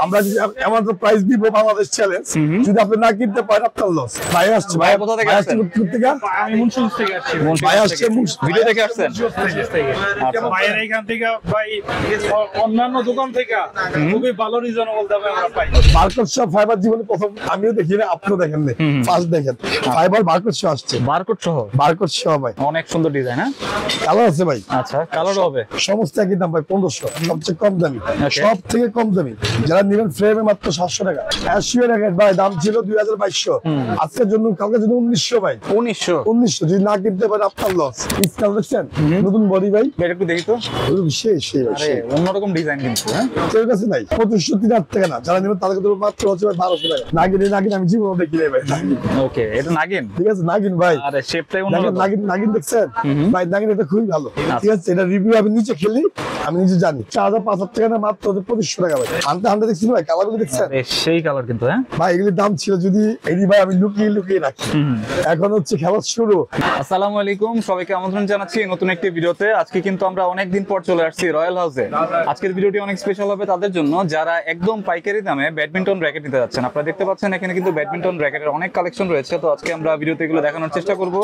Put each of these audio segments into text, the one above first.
আমরা এমন তো প্রাইস দিব বাংলাদেশ চ্যালেঞ্জ, যদি আপনি না কিনতে পারেন আপনার লস। ভাই আসছে, ভাই কোথা থেকে আসছেন? আমি মুন্সিগঞ্জ থেকে আসছি। ভাই আসছে ভিডিও দেখে আসছেন? ভাইয়ের এখান থেকে ভাই অন্যান্য দোকান থেকে খুবই ভালো রিজনেবল দামে আমরা পাই। বারকোড শপ ফাইবার জীবনে প্রথম আমিও দেখি না, আপনিও দেখেন না, ফার্স্ট দেখেন ফাইবার বারকোড শপ আসছে। বারকোড সহ? বারকোড শপ ভাই, অনেক সুন্দর ডিজাইন। হ্যাঁ, কালার আছে ভাই। আচ্ছা, কালারও হবে? সমস্ত একই দাম ভাই, 1500, সবচেয়ে কম দামি, সব থেকে কম দামি। যারা নেবেন ফ্রেমে মাত্র 700 টাকা। অ্যাশিয়ার রেট ভাই দাম ছিল 2200, আজকের জন্য কালকের জন্য 1900 ভাই। 1900 যদি না কিনতে পারেন আপনার লস। স্কাল দেখছেন নতুন বডি ভাই, এটা একটু দেখি তো। শেষ আরে অন্যরকম ডিজাইন কিন্তু। হ্যাঁ, তোর কাছে নাই 2500 টাকা না, যারা নেবেন তাদের কাছে মাত্র হচ্ছে 1200 টাকা। নাগিন আমি জীবনে দেখি নাই ভাই। ওকে, এটা নাগিন? ঠিক আছে নাগিন ভাই। আরে শেপটাই অন্যরকম। নাগিন দেখছেন ভাই, নাগিন এটা খুবই ভালো। ঠিক আছে, এটা রিভিউ আমি নিচে খেলি, আমি নিজে জানি। 4000-5000 টাকা না, মাত্র 2500 টাকা ভাই। হান্ডা দেখছেন ভাই, কালারগুলো দেখছেন? সেই কালার কিন্তু। হ্যাঁ ভাই, এগুলির দাম ছিল যদি এই ভাই আমি লুকিয়ে রাখি, এখন হচ্ছে খেলা শুরু। আসসালামু আলাইকুম, সবাইকে আমন্ত্রণ জানাচ্ছি নতুন একটি ভিডিওতে। আজকে কিন্তু আমরা অনেকদিন পর চলে আসছি রয়্যাল হাউসে। আজকের ভিডিওটি অনেক স্পেশাল হবে তাদের জন্য যারা একদম পাইকারি দামে ব্যাডমিন্টন র‍্যাকেট নিতে যাচ্ছেন। আপনারা দেখতে পাচ্ছেন এখানে কিন্তু ব্যাডমিন্টন র‍্যাকেটের অনেক কালেকশন রয়েছে। তো আজকে আমরা ভিডিওতে এগুলো দেখানোর চেষ্টা করব,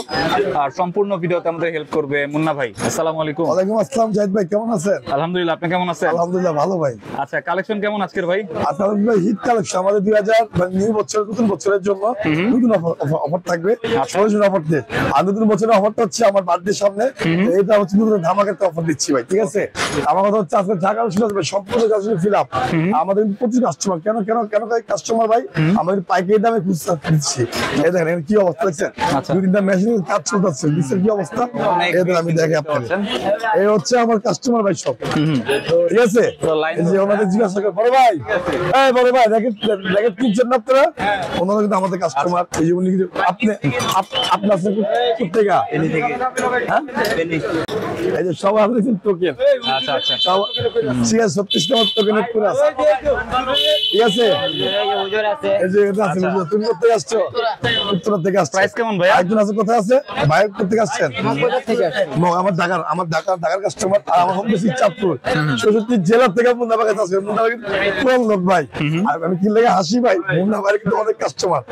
আর সম্পূর্ণ ভিডিওতে আমাদের হেল্প করবে মুন্না ভাই। আসসালামু আলাইকুম। ওয়ালাইকুম আসসালাম জাহিদ ভাই, কেমন আছেন? আলহামদুলিল্লাহ, আপনি কেমন আছেন? আলহামদুলিল্লাহ ভালো ভাই। আচ্ছা, কালেকশন কেমন আজকের ভাই? আচ্ছা ভাই, হিট কালেকশন আমাদের 2000 নিউ বছর, নতুন বছরের জন্য নতুন অফার থাকবে। অফার দিয়ে আর নতুন বছরের অফারটা হচ্ছে আমার বার্থডে সামনে, এটা হচ্ছে নতুন ধামাকা অফার দিচ্ছি ভাই। ঠিক আছে, আমার কথা হচ্ছে আজকে ঢাকা সম্পূর্ণ ফিল আপ। আমাদের প্রচুর কাস্টমার, কেন কাস্টমার ভাই, আমাদের পাইকারি দামে খুচরা দিচ্ছি। এই দেখেন কি অবস্থা দেখছেন, দুই তিনটা মেশিনের কাজ চলতেছে, নিচের কি অবস্থা এদের আমি দেখে আপনাদের। এই হচ্ছে আমার কাস্টমার ভাই সব। ঠিক আছে, এই যে ওনাদের জিজ্ঞাসা করে বড় ভাই, এই বড় ভাই র্যাকেট কিনছেন না আপনারা? ওনারা কিন্তু আমাদের কাস্টমার। এই যে উনি আপনার থেকে এই যে সব আমাদের কিন্তু টোকেন। আচ্ছা আচ্ছা, ঠিক আছে, 36 নম্বর টোকেনের করে আছে। ঠিক আছে, এই যে এটা আছে, তুমি কোথায় আসছো? উত্তরা থেকে আসছো। প্রাইস কেমন ভাই? একজন আছে, কোথায় আছে ভাই? কোথা থেকে আসছেন? আমার ঢাকার কাস্টমার, আর আমার হোম বেসি চাঁদপুর। 64 জেলা থেকে মুন্না ভাই কাছে আছে। মুন্না ভাই কোন লোক ভাই, আর আমি কি লাগে হাসি ভাই, মুন্না ভাই কিন্তু অনেক কাস্টমার।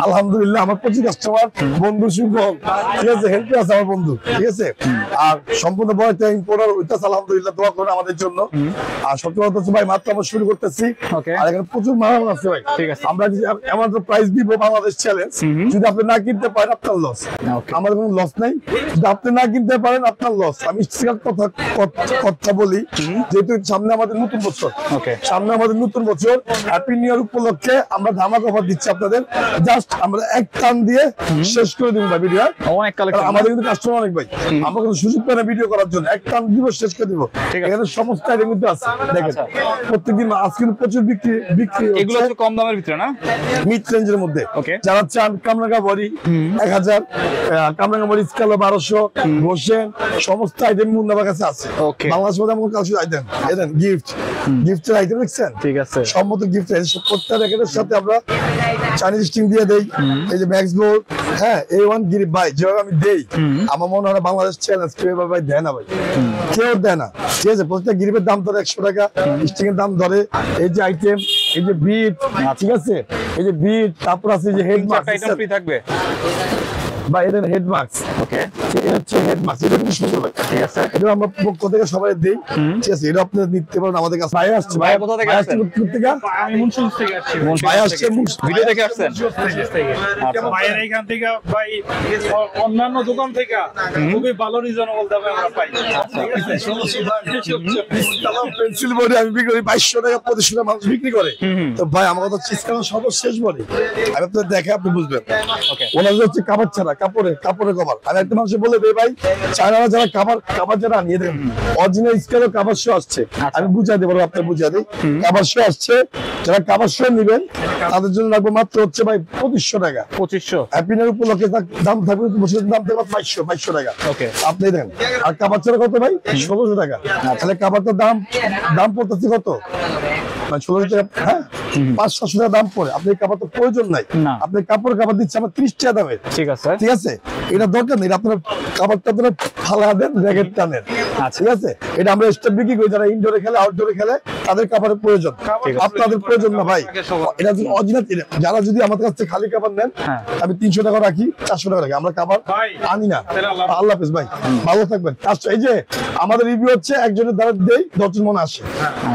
আলহামদুলিল্লাহ আমার প্রচুর কাস্টমার, বন্ধু সুগম। ঠিক আছে, হেল্প আছে আমার বন্ধু। ঠিক আছে, আর সম্পূর্ণ বয়টা ইম্পোর্টার ওইটা আলহামদুলিল্লাহ দোয়া করেন আমাদের জন্য। আর সত্যি কথা হচ্ছে ভাই, মাত্র আমরা শুরু করতেছি, আর এখানে প্রচুর মাল আছে ভাই। ঠিক আছে, আমরা এমন তো প্রাইস দিব বাংলাদেশ চ্যালেঞ্জ, যদি আপনি না কিনতে পারেন আপনার লস। আমাদের কোনো লস নাই, যদি আপনি না কিনতে পারেন আপনার লস। আমি কথা বলি, যেহেতু সামনে আমাদের নতুন বছর, হ্যাপি নিউ ইয়ার উপলক্ষে আমরা ধামাকা অফার দিচ্ছি আপনাদের। জাস্ট আমরা এক টান দিয়ে শেষ করে দিব ভাই ভিডিও। আমাদের কিন্তু কাস্টমার অনেক ভাই, আমরা কিন্তু সুযোগ পাই না ভিডিও করার জন্য, এক টান দিব শেষ করে দিব। এখানে সমস্ত আইটেম কিন্তু আছে, দেখেন প্রত্যেকদিন আজকে প্রচুর বিক্রি। এগুলো হচ্ছে কম দামের ভিতরে না, মিড রেঞ্জের মধ্যে। যারা চান কামরাঙ্গা বডি 1000, কামরাঙ্গা বডি স্কেল 1200, ঘোষেন, সমস্ত আইটেম মুন্নাবার কাছে আছে। বাংলাদেশের মধ্যে এমন কাজ আইটেম, এদেন গিফটের আইটেম দেখছেন? ঠিক আছে, সম্মত গিফট। প্রত্যেকটা র্যাকেটের সাথে আমরা চাইনিজ স্টিং দিয়ে দেই। এই যে ম্যাক্স বোর্ড, হ্যাঁ A1 গিরিপ ভাই, যেভাবে আমি দেই আমার মনে হয় বাংলাদেশ চ্যালেঞ্জ কেউ এভাবে ভাই দেয় না ভাই, কেউ দেয় না। ঠিক আছে, প্রত্যেকটা গিরিপের দাম ধরে 100 টাকা, স্টিং এর দাম ধরে। এই যে আইটেম, এই যে বিট, ঠিক আছে, এই যে বিট, তারপর আছে যে হেড মাস্ক আইটেম ফ্রি থাকবে বা এদের হেড মাস্ক। ওকে, এটা হচ্ছে হেড মাস্ক, এটা খুব সুন্দর ভাই। ঠিক আছে, এটা আমরা পক্ষ থেকে সবাই দেই। ঠিক আছে, এটা আপনি নিতে পারেন আমাদের কাছে। ভাই আসছে, ভাই কোথা থেকে আসছেন? আমি মুন্সিগঞ্জ থেকে আসছি। ভাই আসছে ভিডিও দেখে আসছেন? ভাইয়ের এখান থেকে ভাই অন্যান্য দোকান থেকে খুবই ভালো রিজনেবল দামে আমরা পাই। পেন্সিল বডি আমি বিক্রি করি 2200 টাকা, 2500 টাকা মানুষ বিক্রি করে। তো ভাই আমার কথা চিজকানো সর্বশেষ বডি, আমি আপনাদের দেখে আপনি বুঝবেন। ওনাদের হচ্ছে কাপড় ছাড়া, কাপড়ের কভার। আমি একটা মানুষ বলে দেই ভাই, চায়নারা যারা কাপড় যারা নিয়ে দেন, অরিজিনাল স্কেলের কাপড় শো আসছে, আমি বুঝাই দেবো, আপনার বুঝাই দিই। কাপড় শো আসছে, যারা কাপড় শো নেবেন তাদের জন্য লাগবে মাত্র হচ্ছে ভাই 2500 টাকা। 2500 হ্যাপি নিউ ইয়ার উপলক্ষে দাম থাকবে, বছরের দাম থাকবে 2200 টাকা। ওকে, আপনি দেন। আর কাপড় ছাড়া কত ভাই? 1600 টাকা। তাহলে কাপড়টার দাম পড়তেছে কত? 1600 টাকা। হ্যাঁ, 500-700 টাকা দাম পড়ে, আপনি কাপড় তো প্রয়োজন নাই, না। আপনি কাপড় দিচ্ছে আমার 30 টাকা দামে, ঠিক আছে। ঠিক আছে, এটা দরকার নেই, আপনার কাপড়টা আপনারা ফালা দেন, র্যাকেট টানেন, আচ্ছা। ঠিক আছে। এটা আমরা স্টেপ বিক্রি করি, যারা ইনডোরে খেলে আউটডোরে খেলে তাদের কাপড়ের প্রয়োজন, আপনাদের প্রয়োজন না ভাই। এটা যদি অরিজিনাল, যারা যদি আমাদের কাছ থেকে খালি কাপড় নেন, হ্যাঁ। আমি 300 টাকা রাখি, 400 টাকা রাখি, আমরা কাপড় ভাই, আনি না। তাহলে আল্লাহ আল্লাহ হাফেজ ভাই, ভালো থাকবেন। এই যে আমাদের রিভিউ হচ্ছে একজনের দ্বারা দেই 10 জন মনে আসে,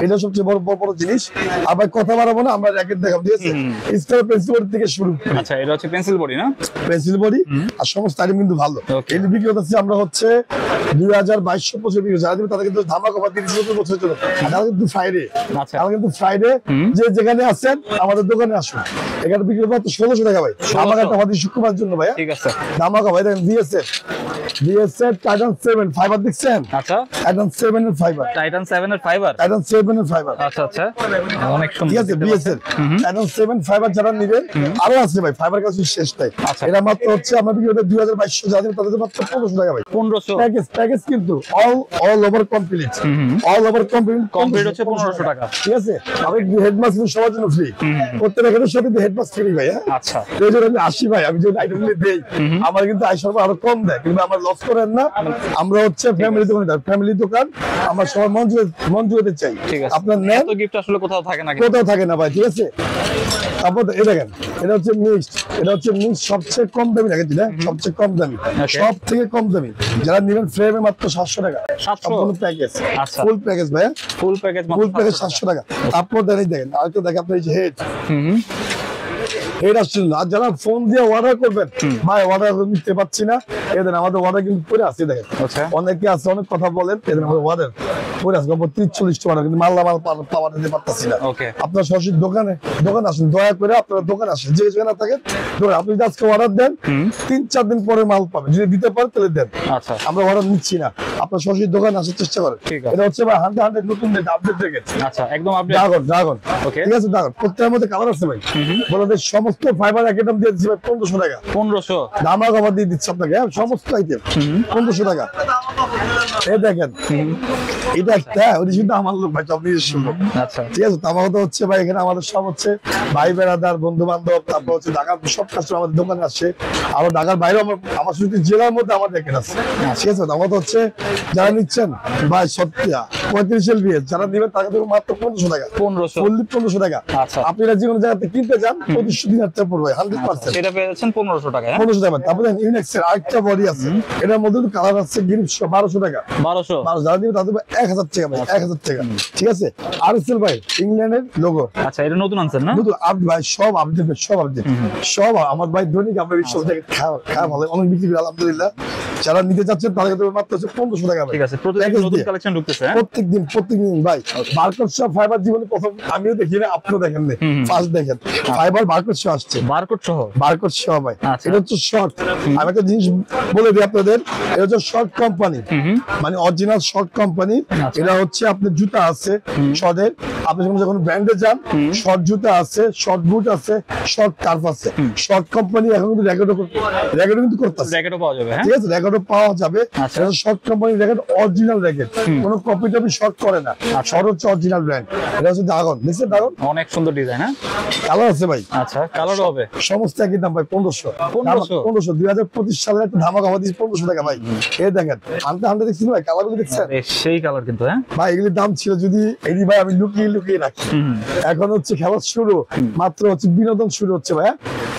এটা সবচেয়ে বড় জিনিস। আর ভাই কথা বাড়াবো না, আমরা র্যাকেট দেখাবো, ঠিক আছে। স্টার পেন্সিল বডি থেকে শুরু, আচ্ছা, এটা হচ্ছে পেন্সিল বডি না? পেন্সিল বডি, আর সমস্ত আইটেম কিন্তু ভালো। Okay. এই বিক্রি হচ্ছে আমরা হচ্ছে 2022 বিক্রি, যারা দিবে তাদের কিন্তু ধামাকা অফার 30 বছর চলে। আর তারা কিন্তু ফ্রাইডে, আচ্ছা। তারা কিন্তু ফ্রাইডে যে যেখানে আছেন আমাদের দোকানে আসুন, এখানে বিক্রি হচ্ছে 1600 টাকা ভাই, ধামাকা একটা আমাদের শুক্রবার জন্য ভাই, ঠিক আছে। ধামাকা ভাই। দেখেন VSF টাইটান 7 ফাইবার দেখছেন, আচ্ছা, টাইটান 7 এর ফাইবার, টাইটান 7 এর ফাইবার, টাইটান 7 এর ফাইবার, আচ্ছা আচ্ছা, অনেক সুন্দর, ঠিক আছে। VSF টাইটান 7 ফাইবার যারা নেবেন, আরো আছে ভাই, ফাইবার কাছে শেষ নাই। আচ্ছা। এটা মাত্র হচ্ছে আমরা বিক্রি করতে 2200, যারা নেবেন তাদের মাত্র 1500 টাকা ভাই। 1500 প্যাকেজ কিন্তু all over complete, all over complete হচ্ছে 1500 টাকা, ঠিক আছে। আমি হেডমাস্ক সবার জন্য ফ্রি, প্রত্যেকটা ক্ষেত্রে সাথে হেডমাস্ক ফ্রি ভাই, হ্যাঁ। আচ্ছা, এই জন্য আমি আসি ভাই, আমি যে আইটেমগুলো দেই আমার কিন্তু আয় সর্ব আরো কম দেয়, কিন্তু আমার লস করেন না। আমরা হচ্ছে ফ্যামিলি দোকান, আমরা সবাই মন জুড়ে চাই, ঠিক আছে। আপনার নেন, এত গিফট আসলে কোথাও থাকে না, কোথাও থাকে না ভাই, ঠিক আছে। তারপর এই দেখেন, এটা হচ্ছে মিক্সড, সবচেয়ে কম দামি র্যাকেট, সবচেয়ে কম দামি, সব থেকে কম দামি। যারা নেবেন ফ্রেমে মাত্র 700 টাকা, 700? সম্পূর্ণ প্যাকেজ, আচ্ছা। ফুল প্যাকেজ ভাই, ফুল প্যাকেজ ফুল প্যাকেজ 700 টাকা। তারপর দেখেন আরেকটা দেখেন, আপনার এই যে হেড আসছে না। আর যারা ফোন দিয়ে অর্ডার করবেন, ভাই অর্ডার নিতে পারছি না, এদের আমাদের অর্ডার কিন্তু পরে আসছে, দেখেন আচ্ছা। অনেকে আছে অনেক কথা বলেন, এদের আমাদের অর্ডার পরে আসবে 30-40 টাকা, কিন্তু মাল পাওয়া দিতে পারতেছি না। ওকে, আপনার সরাসরি দোকানে আসুন, দয়া করে আপনারা দোকানে আসেন, যে যেখানে থাকেন আপনি যদি আজকে অর্ডার দেন 3-4 দিন পরে মাল পাবেন, যদি দিতে পারেন তাহলে দেন, আচ্ছা, আমরা অর্ডার নিচ্ছি না। আপনার সরাসরি দোকানে আসার চেষ্টা করেন। ঠিক আছে। এটা হচ্ছে ভাই 100 নতুন আপডেট রেখে, আচ্ছা, একদম আপডেট, ড্রাগন, ওকে, ঠিক আছে। ড্রাগন প্রত্যেকের মধ্যে কালার আছে ভাই, বলে সমস্ত ফাইবার আইটেম দিয়ে দিচ্ছি ভাই 1500 টাকা, 1500 ধামাকা অফার দিয়ে দিচ্ছি আপনাকে, হ্যাঁ, সমস্ত আইটেম 1500 টাকা। এই দেখেন এটা একটা, ওটা শুধু আমার লোক ভাই, সব নিজস্ব লোক, আচ্ছা, ঠিক আছে। আমার কথা হচ্ছে ভাই, এখানে আমাদের সব হচ্ছে ভাই বেড়াদার, বন্ধু বান্ধব, তারপর হচ্ছে ঢাকার সব কাস্টমার আমাদের দোকানে আসে, আরো ঢাকার বাইরে আমার শুধু জেলার মধ্যে আমার র্যাকেট আছে, ঠিক আছে। আমার কথা হচ্ছে যারা নিচ্ছেন ভাই, সত্যি 35 LBS যারা নেবেন তাকে দেবো মাত্র 1500 টাকা, 1500, ফুললি 1500 টাকা। আচ্ছা। আপনারা যে কোনো জায়গাতে কিনতে যান 2500 দিন একটা পড়বে 100%, এটা পেয়ে যাচ্ছেন 1500 টাকা, 1500 টাকা। তারপরে ইউনিক্সের আরেকটা বডি আছে, এটার মধ্যে কালার আছে গ্রিপ 1200 টাকা, 1200, যারা দিবে তাদের 1000 টাকা ভাই, 1000 টাকা, ঠিক আছে। আরএসএল ভাই, ইংল্যান্ডের লোগো, আচ্ছা, এটা নতুন আনছেন না? নতুন ভাই, সব আপডেট, সব আমার ভাই দৈনিক আমরা বিশ্বাস থেকে খাওয়া ভালো, অনেক বিক্রি করি আলহামদুলিল্লাহ। যারা নিতে চাচ্ছেন তাদের কাছে মাত্র 1500 টাকা ভাই, ঠিক আছে, প্রতিদিন Package নতুন দিয়ে। কালেকশন ঢুকতেছে, হ্যাঁ? প্রত্যেকদিন ভাই। বারকোড সহ ফাইবার জীবনে প্রথম আমিও দেখি না, আপনিও দেখেন না, ফার্স্ট দেখেন ফাইবার বারকোড সহ আসছে, বারকোড সহ, বারকোড সহ ভাই। আচ্ছা। এটা হচ্ছে শর্ট, আমি একটা জিনিস বলে দিই আপনাদের, এটা হচ্ছে শর্ট কোম্পানি, মানে অরিজিনাল শর্ট কোম্পানি। আচ্ছা। এটা হচ্ছে আপনার জুতা আছে শর্টের, আপনি যখন ব্র্যান্ডে যান, শর্ট জুতা আছে, শর্ট বুট আছে, শর্ট কার্ভ আছে, শর্ট কোম্পানি এখন কিন্তু র্যাকেটও কিন্তু করতেছে, জ্যাকেটও পাওয়া যাবে, হ্যাঁ? ঠিক আছে, র্যাকেটও পাওয়া যাবে। আচ্ছা। এটা short company racket, original racket, কোনো কপি টপি শর্ট করে না, শর্ট হচ্ছে অরিজিনাল ব্র্যান্ড। এটা হচ্ছে ড্রাগন, দেখছেন ড্রাগন, অনেক সুন্দর ডিজাইন, হ্যাঁ? কালার আছে ভাই, আচ্ছা, কালারও হবে, সমস্ত একই দাম ভাই, 1500, 1500? 2025 সালের একটা ধামাকা অফার দিচ্ছি 1500 টাকা ভাই। এই দেখেন হান্ড্রেড দেখছেন ভাই, কালারগুলো দেখছেন বেশ সেই কালার কিন্তু, হ্যাঁ? ভাই, এগুলির দাম ছিল যদি এটি ভাই আমি লুকিয়ে রাখি, এখন হচ্ছে খেলা শুরু, মাত্র হচ্ছে বিনোদন শুরু হচ্ছে ভাই।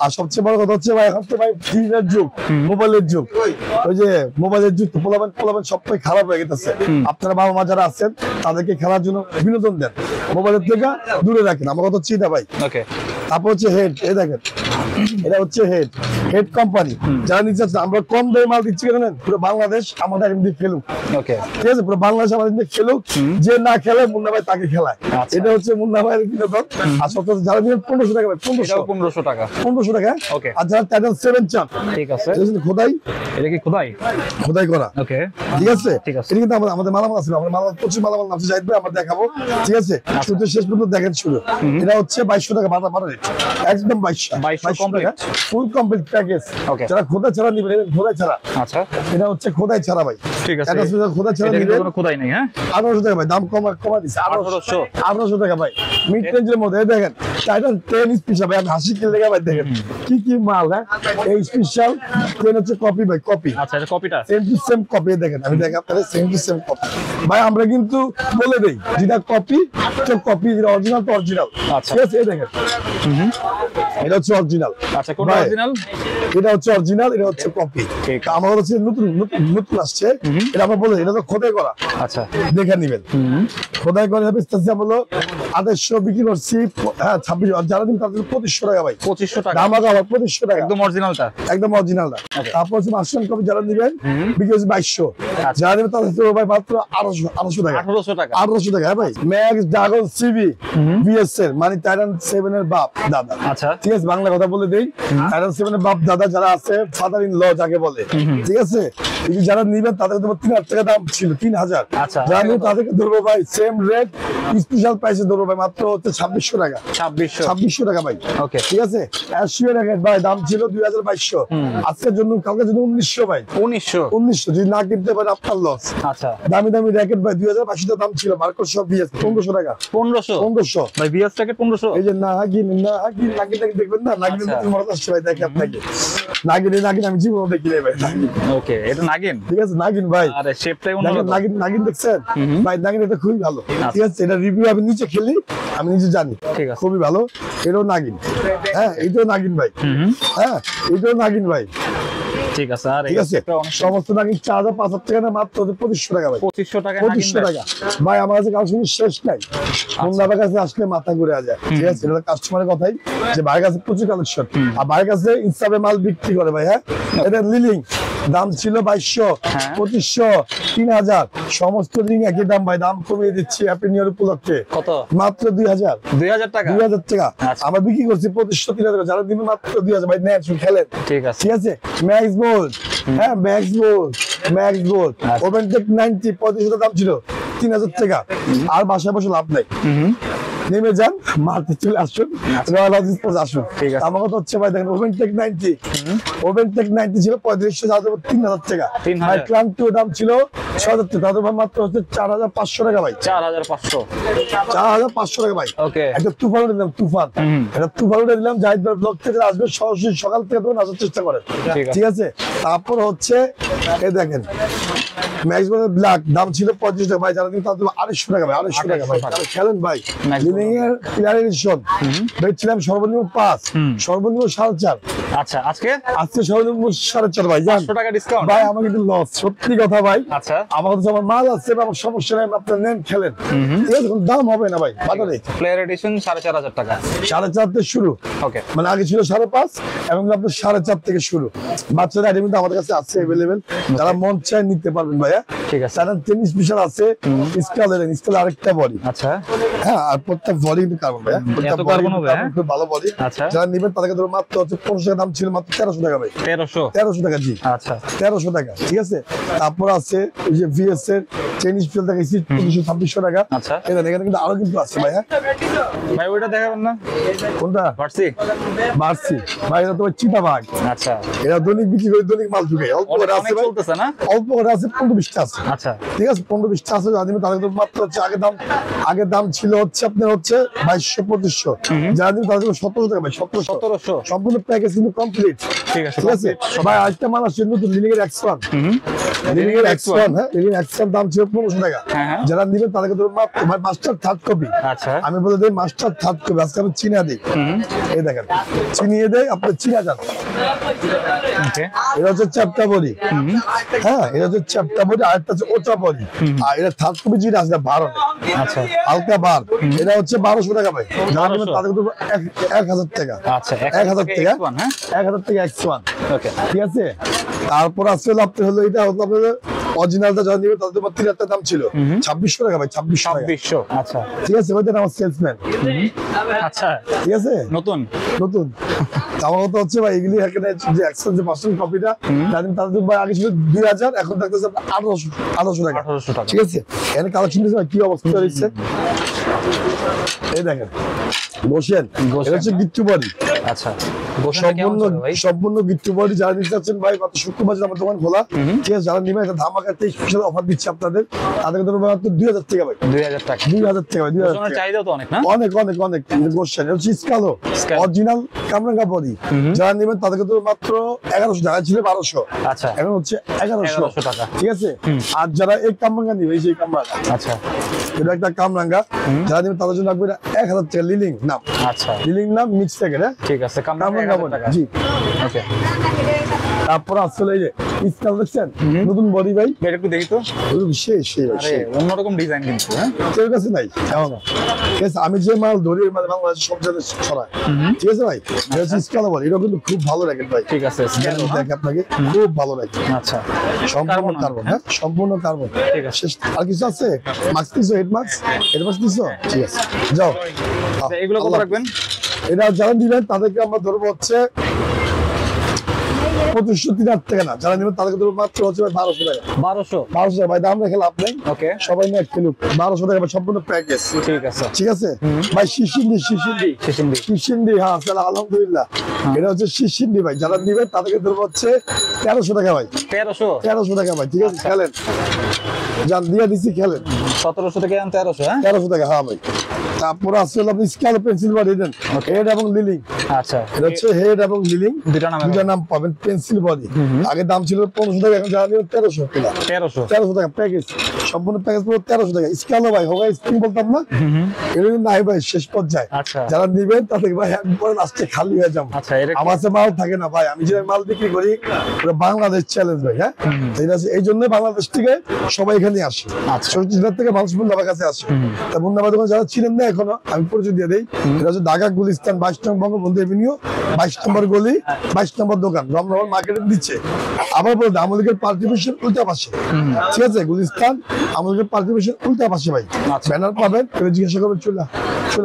আর সবচেয়ে বড় কথা হচ্ছে ভাই, এখন তো ভাই ফোনের যুগ, মোবাইলের যুগ, ওই যে মোবাইলের যুগ, পোলাপান সবটাই খারাপ হয়ে গেছে। আপনারা বাবা মা যারা আছেন তাদেরকে খেলার জন্য বিনোদন দেন, মোবাইলের থেকে দূরে রাখেন, আমার কথা হচ্ছে এটা ভাই। ওকে, তারপর হচ্ছে হেড, এই দেখেন এটা হচ্ছে হেড কোম্পানি, যারা নিচ্ছে আমরা কম দামে মাল দিচ্ছি, কেন পুরো বাংলাদেশ আমাদের এমনি খেলুক, ওকে, ঠিক আছে, পুরো বাংলাদেশ আমাদের এমনি খেলুক, যে না খেলে মুন্না ভাই তাকে খেলায়, আচ্ছা। এটা হচ্ছে মুন্না ভাইয়ের বিনোদন। আর সবচেয়ে যারা নিবেন 1500 টাকা ভাই, এটাও 1500 টাকা, 1500 টাকা। ওকে। আর যারা টাইটান 7 চান, ঠিক আছে, খোদাই এটা কি খোদাই করা, ওকে, ঠিক আছে। ঠিক আছে। এটা কিন্তু আমাদের মালামাল আছে, আমাদের মালামাল প্রচুর মালামাল নামছে, যাইবে আমরা দেখাবো, ঠিক আছে। শুরু থেকে শেষ পর্যন্ত দেখেন শুরু। এটা হচ্ছে 2200 টাকা বাটা রেট, একদম 2200 complete full complete package. Okay. যারা খোদা ছাড়া নিবেন, খোদা ছাড়া, আচ্ছা এটা হচ্ছে খোদাই ছাড়া ভাই। ঠিক আছে, এটা শুধু খোদা ছাড়া এটা কিন্তু নিবেন কোনো খোদাই নেই। হ্যাঁ 1800 টাকা ভাই, দাম কমা দিছে 1800 টাকা ভাই, মিড রেঞ্জের মধ্যে। এই দেখেন টাইটান 10 স্পেশাল ভাই, আমি হাসি কিনলে ভাই দেখেন কি মাল। হ্যাঁ এই স্পেশাল 10 হচ্ছে কপি ভাই, কপি। আচ্ছা এটা কপিটা সেম টু সেম কপি। দেখেন আমি দেখে আপনাদের সেম টু সেম কপি ভাই। আমরা কিন্তু বলে দেই যেটা কপি তো কপি, যেটা অরিজিনাল তো অরিজিনাল। আচ্ছা। ঠিক আছে, এই দেখেন এটা হচ্ছে অরিজিনাল। আচ্ছা কোন ভাই, অরিজিনাল? এটা হচ্ছে অরিজিনাল, এটা হচ্ছে কপি। ঠিক। আমার হচ্ছে নতুন নতুন আসছে, এটা আমরা বলে এটা তো খোদাই করা, আচ্ছা দেখে নিবেন। খোদাই করে বেচতেছি আমরা 2800 বিক্রি করছি। হ্যাঁ 26, যারা দিন তাদের 2500 টাকা ভাই, 2500 টাকা দাম আগে আবার 2500 টাকা, একদম অরিজিনালটা। একদম অরিজিনালটা। তারপর হচ্ছে মাস্টার কপি যারা নিবেন বিক্রি হচ্ছে 2200, আচ্ছা। যারা নেবেন তাদের তো ভাই মাত্র 1800 টাকা। 1800 টাকা 1800 টাকা। হ্যাঁ ভাই, ম্যাক্স ড্রাগন সিবি বিএস এর মানে টাইটান 7 এর বাপ দাদা। আচ্ছা ঠিক আছে, বাংলা কথা বলে দেই, টাইটান 7 এর বাপ দাদা যারা আছে, ফাদার ইন ল যাকে বলে। ঠিক আছে, এই যে যারা নিবেন তাদের তো 3000 টাকা দাম ছিল, 3000। আচ্ছা। যারা নিবেন তাদেরকে ধরবো ভাই সেম রেট, স্পেশাল প্রাইসে ধরবো ভাই মাত্র হচ্ছে 2600 টাকা। 2600 টাকা ভাই। ওকে ঠিক আছে, অ্যাশিয়ার রেট ভাই দাম ছিল 2200, আজকের জন্য কালকের জন্য 1900 ভাই। 1900 যদি না কিনতে পারেন আপনার লস। আচ্ছা দামি দামি র্যাকেট ভাই 2200 দাম ছিল, মার্কেট সব বিএস 1500 টাকা। 1500 ভাই বিএস প্যাকেট 1500। এই যে নাগিন দেখবেন না, নাগিন আচ্ছা। মনে আসছে ভাই, দেখে আপনাকে নাগিন আমি জীবনে দেখি নাই ভাই। ওকে এটা নাগিন। ঠিক আছে, নাগিন ভাই, আরে শেপটাই অন্যরকম। নাগিন দেখছেন ভাই, নাগিন এটা খুবই ভালো। ঠিক আছে, এটা রিভিউ আমি নিচে খেলি, আমি নিজে জানি ঠিক আছে। খুবই ভালো। এটাও নাগিন, হ্যাঁ এইটাও নাগিন ভাই, হ্যাঁ এইটাও নাগিন ভাই। ঠিক আছে, আর ঠিক আছে, সমস্ত নাগিন 4000-5000 টাকা না, মাত্র 2500 টাকা ভাই। 2500 টাকা নাগিন 2500 টাকা ভাই। আমার কাছে কালেকশন শেষ নাই, বন্দার কাছে আসলে মাথা ঘুরে যায়। ঠিক আছে, এটা কাস্টমারের কথাই যে ভাইয়ের কাছে প্রচুর কালেকশন, আর ভাইয়ের কাছে ইনসাবে মাল বিক্রি করে ভাই। হ্যাঁ এটা লিলিং দাম ছিল 2200, 2500, 3000, সমস্ত রিং একই দাম ভাই। দাম কমিয়ে দিচ্ছি হ্যাপি নিউ ইয়ার উপলক্ষে। কত? মাত্র 2000 টাকা। 2000 টাকা আচ্ছা। আমরা বিক্রি করছি 2500, 3000। যারা দিবেন মাত্র 2000 ভাই, নেন শুধু খেলেন। ঠিক আছে ঠিক আছে, ম্যাক্স বোল্ট, হ্যাঁ ম্যাক্স বোল্ট ওপেনটেক 90, 3500 দাম ছিল, 3000 টাকা। আর বাসায় বসে লাভ নাই, নেমে যান মার্কেট চলে আসুন, রয়্যাল হাউস স্পোর্টস আসুন। ঠিক আছে। আমার কথা হচ্ছে ভাই দেখেন ওপেনটেক 90 ছিল 3500, 3000 টাকা। 3000 ভাই ক্লান্তিও দাম ছিল 6000 টাকা, তাদের ভাই মাত্র হচ্ছে 4500 টাকা ভাই। 4500 4500 টাকা ভাই। ওকে একটা তুফান দিলাম, তুফান এটা তুফান দিলাম। জাহিদ ভাই ব্লগ থেকে আসবে, সরাসরি সকাল থেকে তখন আসার চেষ্টা করেন। ঠিক আছে। ঠিক আছে, তারপর হচ্ছে এই দেখেন ম্যাক্স ব্ল্যাক দাম ছিল 35 টাকা ভাই, যারা কিন্তু তাদের 250 টাকা ভাই, 250 টাকা ভাই। তাহলে খেলেন ভাই। লিভিং এর ক্লিয়ার এডিশন বেচছিলাম সর্বনিম্ন 5, সর্বনিম্ন 4.5। আচ্ছা আজকে সর্বনিম্ন 4.5 ভাই। জান 100 টাকা ডিসকাউন্ট ভাই, আমার কিন্তু লস, সত্যি কথা ভাই। আচ্ছা আমার কাছে আমার মাল আছে, আমার সমস্যা নাই, আপনার নেন খেলেন। ঠিক আছে, কোনো দাম হবে না ভাই বাজারে। প্লেয়ার এডিশন 4500 টাকা। 4.5 থেকে শুরু, ওকে মানে আগে ছিল 5.5 এবং আপনার 4.5 থেকে শুরু। বাচ্চাদের আইটেম কিন্তু আমাদের কাছে আছে अवेलेबल, যারা মন চায় নিতে পারবেন ভাইয়া। ঠিক আছে। তারা টেনিস স্পেশাল আছে, স্কেল আরেকটা বডি। আচ্ছা হ্যাঁ, আর প্রত্যেক বডি কিন্তু কার্বন ভাইয়া, প্রত্যেক এত বডি carbon হবে, হ্যাঁ? খুব ভালো বডি। আচ্ছা। যারা নেবেন তাদেরকে ধরো মাত্র হচ্ছে 1500 টাকা দাম ছিল, মাত্র 1300 টাকা ভাই। 1300 টাকা জি। আচ্ছা 1300 টাকা। ঠিক আছে, তারপর আছে এই যে ভিএস এর টেনিস স্পেশাল দেখাইছি 2500-2600 টাকা। আচ্ছা। এখানে কিন্তু আরো কিন্তু আছে ভাইয়া। ভাই ওইটা দেখাবেন না? কোনটা? পারছি মার্সি ভাই, এটা তো চিতাবাঘ। আচ্ছা এরা দৈনিক বিক্রি করে দৈনিক মাল ঢুকে, অল্প করে আছে অনেক ভাই, চলতেছে না? অল্প করে আছে 15-20টা আছে। আচ্ছা ঠিক আছে, 15-20টা আছে। যারা দিবেন তাদের তো মাত্র হচ্ছে আগের দাম ছিল হচ্ছে আপনার হচ্ছে 2200-2500, যারা দিবেন তাদের 1700 টাকা ভাই। 1700 সম্পূর্ণ প্যাকেজ কিন্তু কমপ্লিট। ঠিক আছে ঠিক আছে ভাই, আজকে মাল আসছে নতুন লিলিং এর X1, লিলিং এর X1, হ্যাঁ লিলিং X1 দাম ছিল 1500 টাকা। হ্যাঁ। যারা দিবেন তাদেরকে তো মাত্র ভাই মাস্টার থার্ড কপি। আচ্ছা আমি বলে দেই মাস্টার থার্ড কপি, আজকে আমি চিনা দিই। এই দেখেন চিনিয়ে দেয়, আপনি চিনা যান। ওকে এটা হচ্ছে চ্যাপ্টা বডি, হ্যাঁ এটা হচ্ছে চ্যাপ্টা বডি, আর একটা হচ্ছে ওটা বডি। আর এটা থার্ড কপি যেটা আছে বার, আচ্ছা হালকা বার, এটা হচ্ছে 1200 টাকা ভাই। যারা নেবেন 1200 তাদের তো 1000 টাকা। আচ্ছা 1000 টাকা, X1, হ্যাঁ 1000 টাকা X1। ওকে ঠিক আছে, তারপর আসছে আপনার হলো এটা হলো আপনার অরিজিনালটা যারা নেবেন তাদের 3000 টাকা দাম ছিল, 2600 টাকা ভাই। 2600 টাকা। 2600 আচ্ছা ঠিক আছে ভাই, আমার সেলসম্যান। আচ্ছা ঠিক আছে, নতুন নতুন আমার কথা হচ্ছে ভাই, এগুলি এখানে যে X1 যে পার্সেন্ট কপিটা জানেন তাদের ভাই আগে ছিল 2000, এখন থাকতেছে 1800 টাকা। 1800 টাকা। ঠিক আছে, এখানে কালেকশন ভাই কি অবস্থা রয়েছে এই দেখেন, বসেন। এটা হচ্ছে গিট্টু বডি। আচ্ছা গোশানটা কেমন সম্পূর্ণ চলে ভাই? সম্পূর্ণ গিফট বডি যারা নিতে চাচ্ছেন ভাই মাত্র শুক্রবার আমার দোকান খোলা, ঠিক আছে? যারা নিবেন একটা ধামাকাতে স্পেশাল অফার দিচ্ছি আপনাদের, তাদেরকে ধরো মাত্র 2000 টাকা ভাই, 2000 টাকা। 2000 টাকা ভাই, 2000 গোশানের টাকা। চাহিদা তো অনেক না? অনেক অনেক অনেক গোশান এটা হচ্ছে স্কালো Scalo। অরিজিনাল কামরাঙ্গা বডি, যারা নিবেন তাদেরকে তো মাত্র 1100 টাকা ছিল 1200, আচ্ছা এখন হচ্ছে 1100 টাকা। ঠিক আছে? আর যারা এই কামরাঙ্গা নিবে, এই যে কামরাঙ্গা, আচ্ছা এটা একটা কামরাঙ্গা, যারা নিবেন তাদের জন্য লাগবে 1000 টাকা লিলিং নাম, আচ্ছা লিলিং নাম মিক্স প্যাকেট, হ্যাঁ ঠিক আছে। কামরাঙ্গা 1000 বডি টাকা। জি। ওকে, তারপর আসলে এই যে স্কাল দেখছেন নতুন বডি ভাই, এটা একটু দেখি তো। সেই সেই ভাই, আরে সেই। অন্যরকম ডিজাইন কিন্তু, হ্যাঁ তোর কাছে নাই এমন। ঠিক আছে, আমি যে মাল ধরি মানে বাংলাদেশের সব জায়গায় ছড়ায়, ঠিক আছে ভাই? এটা হচ্ছে স্কালো বডি, এটা কিন্তু খুব ভালো র্যাকেট ভাই, ঠিক আছে। Scalo, হ্যাঁ? দেখে আপনাকে খুব ভালো র্যাকেট, আচ্ছা সম্পূর্ণ Carbon, কার্বন, হ্যাঁ সম্পূর্ণ কার্বন। ঠিক আছে। শেষ আর কিছু আছে? মাস্ক দিছো, হেড মাস্ক দিছো, ঠিক আছে যাও। আচ্ছা, এগুলো কত আল্লাহ। রাখবেন? এটা যারা দিবেন তাদেরকে আমরা ধরবো হচ্ছে 2500 টাকা না, যারা নেবেন তাদেরকে ধরবো মাত্র হচ্ছে ভাই 1200 টাকা, 1200। 1200 টাকা ভাই, দাম রেখে লাভ নেই, ওকে, সবাই না কিনুক, 1200 টাকা ভাই, সম্পূর্ণ প্যাকেজ, ঠিক আছে। ঠিক আছে ভাই? শিশিন্দি শিশিন্দি। শিশিন্দি, হ্যাঁ আসলে আলহামদুলিল্লাহ, এটা হচ্ছে শিশিন্দি ভাই, যারা নিবেন তাদেরকে ধরবো হচ্ছে 1300 টাকা ভাই, 1300। 1300 টাকা ভাই, ঠিক আছে? খেলেন, যান দিয়ে দিচ্ছি, খেলেন। 1700 থেকে 1300, হ্যাঁ 1300 টাকা, হ্যাঁ ভাই। তারপরে আসলে আপনি স্কেল পেন্সিল বডি দেন, হেড এবং লিলিং, আচ্ছা এটা হচ্ছে হেড এবং লিলিং দুটা নামে দুটা নাম পাবেন, পেন্সিল বডি। আগে দাম ছিল 1500 টাকা, এখন যারা নেবেন 1300 টাকা, 1300। 1300 টাকা প্যাকেজ, সম্পূর্ণ প্যাকেজ পুরো 1300 টাকা। স্কেল ভাই হোক স্প্রিং বলতাম না, এটা কিন্তু নাই ভাই, শেষ পর্যায়ে আচ্ছা যারা নিবেন তাদের ভাই একবার লাস্টে খালি হয়ে যাবো। আচ্ছা, এটা আমার কাছে মাল থাকে না ভাই, আমি যে মাল বিক্রি করি পুরো বাংলাদেশ চ্যালেঞ্জ ভাই, হ্যাঁ এটা আছে, এই জন্য বাংলাদেশ থেকে সবাই এখানে আসে, আচ্ছা। ছোট জেলার থেকে মানুষ মুন্দাবার কাছে আসে। তা মুন্দাবার দোকান যারা ছিলেন না এখনো, আমি পরিচয় দিয়ে দেই, এটা হচ্ছে ঢাকা গুলিস্তান 22 নং বঙ্গবন্ধু এভিনিউ, 22 নম্বর গলি, 22 নম্বর দোকান, রমরমন মার্কেটের নিচে। আবার বলতে আমলিকের পার্টিশন উল্টা পাশে, ঠিক আছে? গুলিস্তান আমলিকের পার্টিশন উল্টা পাশে ভাই, আচ্ছা। ব্যানার পাবেন, জিজ্ঞাসা করবেন, চলে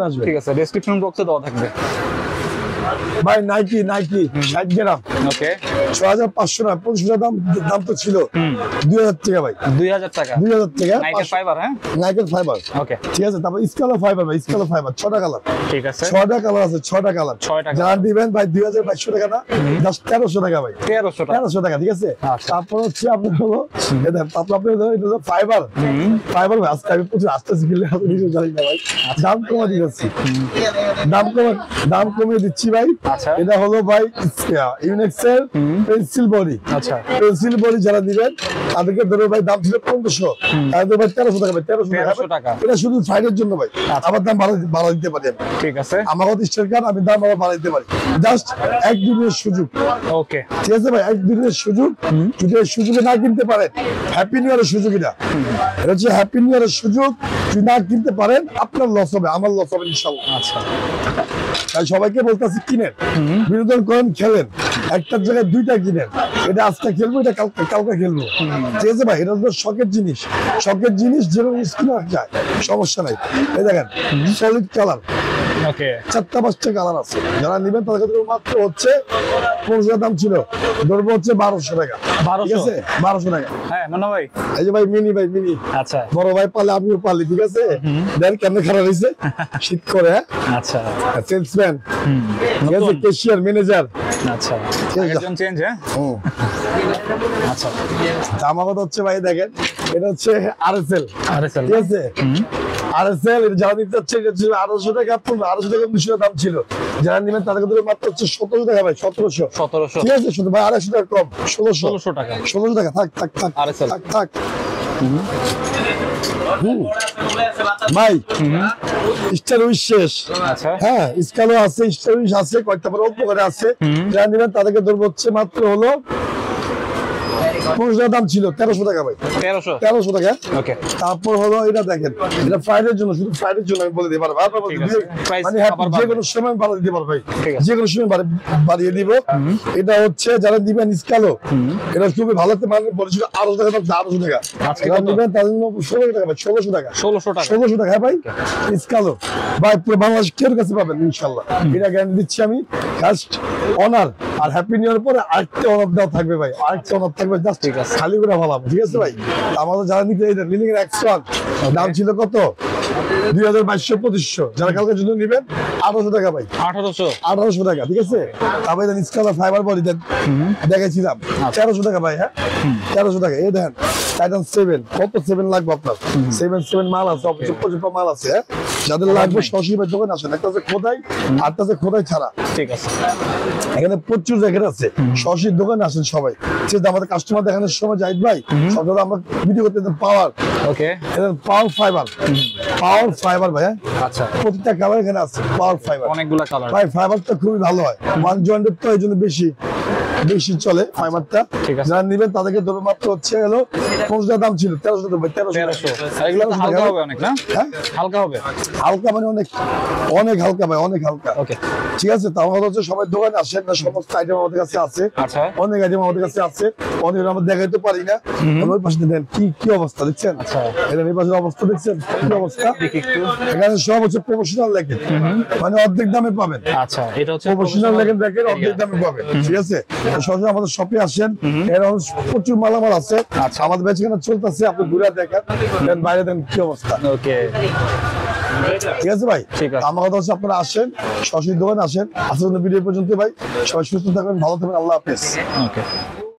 আসবে। ঠিক আছে, ডেসক্রিপশন বক্সে দেওয়া থাকবে। ভাই নাইকি 60 গ্রাম, ওকে, 6500 না 2500 দাম তো ছিল, 2000 টাকা ভাই, 2000 টাকা। 2000 টাকা নাইকের ফাইবার, হ্যাঁ নাইকের ফাইবার, ওকে, ঠিক আছে? তারপর স্কালো ফাইবার ভাই, স্কালো ফাইবার 6টা কালার, ঠিক আছে। 6টা কালার আছে, 6টা কালার, 6টা যারা দিবেন ভাই 2200 টাকা না, জাস্ট 1300 টাকা ভাই, 1300 টাকা। 1300 টাকা, ঠিক আছে? আচ্ছা। তারপর হচ্ছে আপনার হলো এটা, তারপর আপনার হলো এটা হলো ফাইবার, ফাইবার ভাই আজকে আমি প্রচুর আস্তে গেলে আমি নিজে জানি না ভাই, দাম কমে দিচ্ছি, দাম কমিয়ে দিচ্ছি ভাই। আচ্ছা। এটা হলো ভাই ইউনিক্সের পেন্সিল বডি, আচ্ছা, পেন্সিল বডি যারা দিবেন তাদেরকে ধরো ভাই দাম ছিল 1500, তাদের ভাই 1300 টাকা ভাই, 1300 টাকা। এটা শুধু ফ্রাইডের জন্য ভাই, আচ্ছা। আবার দাম বাড়া দিতে পারি আমি, ঠিক আছে। আমার কথা স্টেট কার্ড, আমি দাম আবার বাড়া দিতে পারি, জাস্ট একদিনের সুযোগ, ওকে, ঠিক আছে ভাই? একদিনের সুযোগ, যদি এই সুযোগে না কিনতে পারেন, হ্যাপি নিউ ইয়ারের সুযোগ, এটা হচ্ছে হ্যাপি নিউ ইয়ারের সুযোগ, যদি না কিনতে পারেন আপনার লস হবে, আমার লস হবে ইনশাল্লাহ। আচ্ছা, তাই সবাইকে বলতেছি কিনেন, বিনোদন করেন, খেলেন, একটার জায়গায় দুইটা কিনেন, এটা আজকে খেলবো, এটা কালকে খেলবো, ঠিক আছে ভাই? এটা তো শখের জিনিস, যেরকম কিনা যায় সমস্যা নাই। এই দেখেন সলিড কালার, ওকে, 4টা-5টা কালার আছে, যারা নিবেন তাদের ক্ষেত্রে মাত্র হচ্ছে 1500 দাম ছিল, ধরবো হচ্ছে 1200 টাকা, ঠিক আছে? 1200 টাকা। হ্যাঁ মান্না ভাই, এই যে ভাই মিনি, আচ্ছা বড় ভাই পালে আমিও পালি, ঠিক আছে? দেন কেমনে খারাপ হয়েছে শীত করে, হ্যাঁ আচ্ছা, সেলসম্যান, ঠিক আছে? ক্যাশিয়ার, ম্যানেজার, আচ্ছা, একজন চেঞ্জ, হ্যাঁ আচ্ছা। আমার কথা হচ্ছে ভাই দেখেন, এটা হচ্ছে আরএসএল, আরএসএল, ঠিক আছে? আরএসএল এটা যারা নিতে চাচ্ছে, এটা হচ্ছে 1800 টাকা, 1800 টাকা 200 টাকা দাম ছিল, যারা নেবেন তাদের ক্ষেত্রে মাত্র হচ্ছে 1700 টাকা ভাই, 1700, 1700, ঠিক আছে? শুধু ভাই 250 টাকা কম, 1600 টাকা। 1600 টাকা, থাক RSL ভাই। স্টার উইশ শেষ, আচ্ছা, হ্যাঁ স্কালো আছে, স্টার উইশ আছে, কয়েকটা পরে অল্প করে আছে, যারা নেবেন তাদেরকে ধরবো হচ্ছে মাত্র হলো 1500 দাম ছিল, 1300 টাকা ভাই, 1300 টাকা। ওকে, তারপর হলো এটা দেখেন, এটা ফ্রাইডের জন্য, শুধু ফ্রাইডের জন্য আমি বলে দিই পারবো, ঠিক আছে। Price মানে আবার যে কোনো সময় বাড়িয়ে দিতে পারবো ভাই, ঠিক আছে। যে কোনো সময় বাড়িয়ে দিব। এটা হচ্ছে যারা দিবেন স্কালো, এটা খুবই ভালো, মানে বলেছিল 800 টাকা, 800 টাকা, আজকে যারা কত? দিবেন তাদের জন্য 1600 টাকা ভাই, 1600 টাকা, 1600 টাকা, 1600 টাকা, হ্যাঁ ভাই স্কালো ভাই, পুরো বাংলাদেশ কেউ কাছে পাবেন ইনশাল্লাহ, এটা গ্যারান্টি দিচ্ছি আমি। জাস্ট অনার আর হ্যাপি নিউ ইয়ার পরে আরেকটা অনার দেওয়া থাকবে ভাই, আরেকটা অনার থাকবে, জাস্ট ঠিক আছে। খালি করে ভালো, ঠিক আছে ভাই? আমাদের যারা নিতে লিলিং এর X1 দাম ছিল কত? 2200-2500 যারা কালকের জন্য নেবেন 1800 টাকা ভাই, 1800 টাকা, ঠিক আছে। তারপরে দেন স্কালার ফাইবার বডি দেন দেখেছিলাম 1300 টাকা ভাই, হ্যাঁ 1300 টাকা। এই দেখেন টাইটান 7, কত 7 লাগবে আপনার? 7 মাল আছে, অপর্যাপ্ত মাল আছে, হ্যাঁ। যাদের লাগবে সরাসরি ভাই দোকানে আসেন, একটা আছে খোদাই, আরটা আছে খোদাই ছাড়া, ঠিক আছে। এখানে প্রচুর জ্যাকেট আছে, সরাসরি দোকানে আসেন সবাই। যেহেতু আমাদের কাস্টমার দেখানোর সময় জাহিদ ভাই সকালে আমরা ভিডিও করতে পাওয়ার, ওকে, পাওয়ার ফাইবার ভাই, হ্যাঁ। আচ্ছা, প্রত্যেকটা কালার এখানে আছে পাওয়ার ফাইবার, অনেকগুলা কালার ভাই ফাইবারটা খুবই ভালো হয়, 1 জয়েন্টের তো এই জন্য বেশি চলে ফাইবারটা। ঠিক আছে। যারা নেবেন তাদেরকে ধরো মাত্র হচ্ছে হলো 50 টাকা দাম ছিল, 1300 টাকা ভাই, 1300। আর এগুলো তো হালকা হবে অনেক, না? হ্যাঁ হালকা হবে, হালকা মানে অনেক অনেক হালকা ভাই, অনেক হালকা। ওকে, ঠিক আছে। তো আমাদের হচ্ছে সবাই দোকানে আসেন না, সমস্ত আইটেম আমাদের কাছে আছে, আচ্ছা, অনেক আইটেম আমাদের কাছে আছে, অনেক আমরা দেখাইতে পারি না। ওই পাশে দেন কি অবস্থা দেখছেন, আচ্ছা, এখানে এই পাশের অবস্থা দেখছেন কি অবস্থা। দেখি একটু। এখানে সব হচ্ছে প্রফেশনাল লেখেন, মানে অর্ধেক দামে পাবেন। আচ্ছা, এটা হচ্ছে প্রফেশনাল লেখেন দেখেন অর্ধেক দামে পাবেন, ঠিক আছে। তো সরাসরি আমাদের শপে আসেন, এর প্রচুর মালামাল আছে। আচ্ছা। আমাদের বেচাকেনা চলতেছে, আপনি ঘুরে দেখেন, দেন বাইরে দেন কি অবস্থা, ওকে, ঠিক আছে ভাই। ঠিক আছে। আমার কথা হচ্ছে আপনারা আসেন, সরাসরি দোকানে আসেন। আজকের ভিডিও পর্যন্ত ভাই, সবাই সুস্থ থাকবেন, ভালো থাকবেন, আল্লাহ হাফেজ। ওকে।